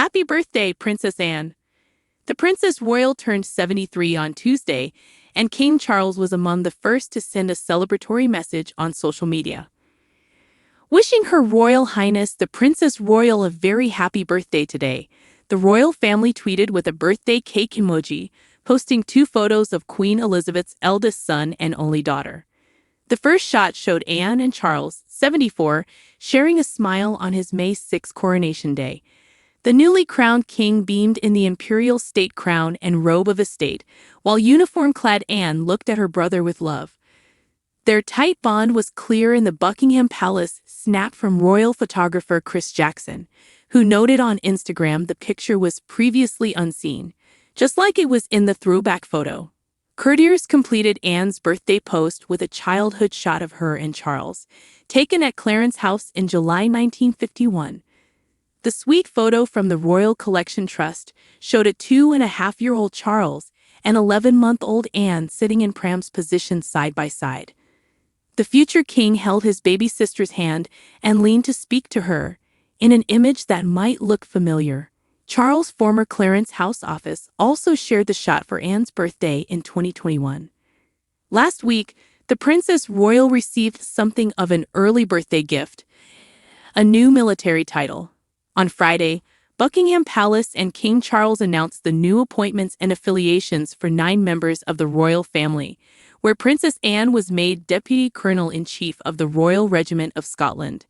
Happy birthday, Princess Anne. The Princess Royal turned 73 on Tuesday, and King Charles was among the first to send a celebratory message on social media. Wishing Her Royal Highness the Princess Royal a very happy birthday today, the royal family tweeted with a birthday cake emoji, posting 2 photos of Queen Elizabeth's eldest son and only daughter. The first shot showed Anne and Charles, 74, sharing a smile on his May 6 coronation day. The newly crowned king beamed in the imperial state crown and robe of estate, while uniform-clad Anne looked at her brother with love. Their tight bond was clear in the Buckingham Palace snap from royal photographer Chris Jackson, who noted on Instagram the picture was previously unseen, just like it was in the throwback photo. Courtiers completed Anne's birthday post with a childhood shot of her and Charles, taken at Clarence House in July 1951. The sweet photo from the Royal Collection Trust showed a 2.5-year-old Charles and 11-month-old Anne sitting in pram's position side by side. The future king held his baby sister's hand and leaned to speak to her, in an image that might look familiar. Charles' former Clarence House office also shared the shot for Anne's birthday in 2021. Last week, the Princess Royal received something of an early birthday gift, a new military title. On Friday, Buckingham Palace and King Charles announced the new appointments and affiliations for 9 members of the royal family, where Princess Anne was made Deputy Colonel-in-Chief of the Royal Regiment of Scotland.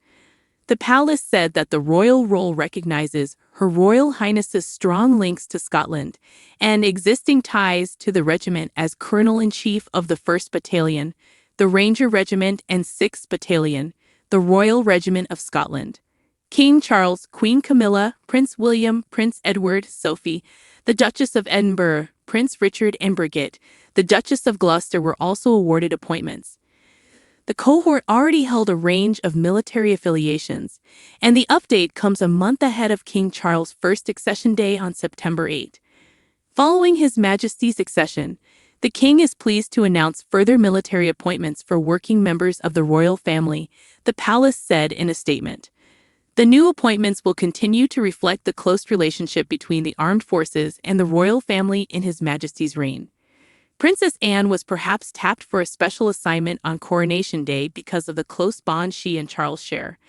The palace said that the royal role recognizes Her Royal Highness's strong links to Scotland and existing ties to the regiment as Colonel-in-Chief of the 1st Battalion, the Ranger Regiment and 6th Battalion, the Royal Regiment of Scotland. King Charles, Queen Camilla, Prince William, Prince Edward, Sophie, the Duchess of Edinburgh, Prince Richard and Brigitte, the Duchess of Gloucester were also awarded appointments. The cohort already held a range of military affiliations, and the update comes a month ahead of King Charles' first accession day on September 8. Following His Majesty's accession, the king is pleased to announce further military appointments for working members of the royal family, the palace said in a statement. The new appointments will continue to reflect the close relationship between the armed forces and the royal family in His Majesty's reign. Princess Anne was perhaps tapped for a special assignment on Coronation Day because of the close bond she and Charles share.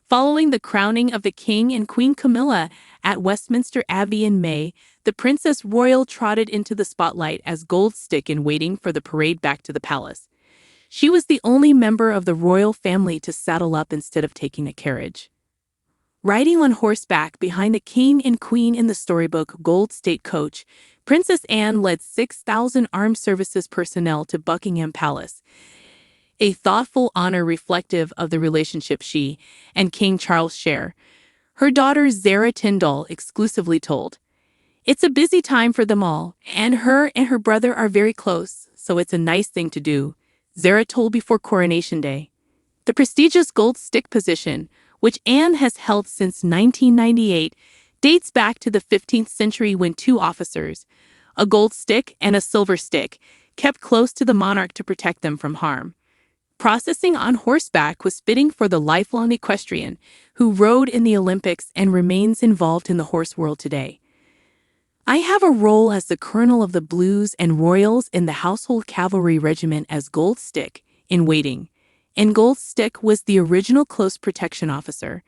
Following the crowning of the King and Queen Camilla at Westminster Abbey in May, the Princess Royal trotted into the spotlight as gold stick in waiting for the parade back to the palace. She was the only member of the royal family to saddle up instead of taking a carriage. Riding on horseback behind the king and queen in the storybook Gold State Coach, Princess Anne led 6,000 armed services personnel to Buckingham Palace, a thoughtful honor reflective of the relationship she and King Charles share. Her daughter Zara Tyndall exclusively told, "It's a busy time for them all, and her brother are very close, so it's a nice thing to do," Zara told before Coronation Day. The prestigious gold stick position, which Anne has held since 1998, dates back to the 15th century when 2 officers, a gold stick and a silver stick, kept close to the monarch to protect them from harm. Processing on horseback was fitting for the lifelong equestrian who rode in the Olympics and remains involved in the horse world today. "I have a role as the Colonel of the Blues and Royals in the Household Cavalry Regiment as Gold Stick in waiting, and Gold Stick was the original close protection officer.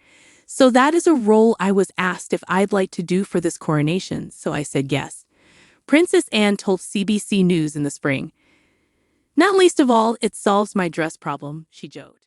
So that is a role I was asked if I'd like to do for this coronation, so I said yes," Princess Anne told CBC News in the spring. "Not least of all, it solves my dress problem," she joked.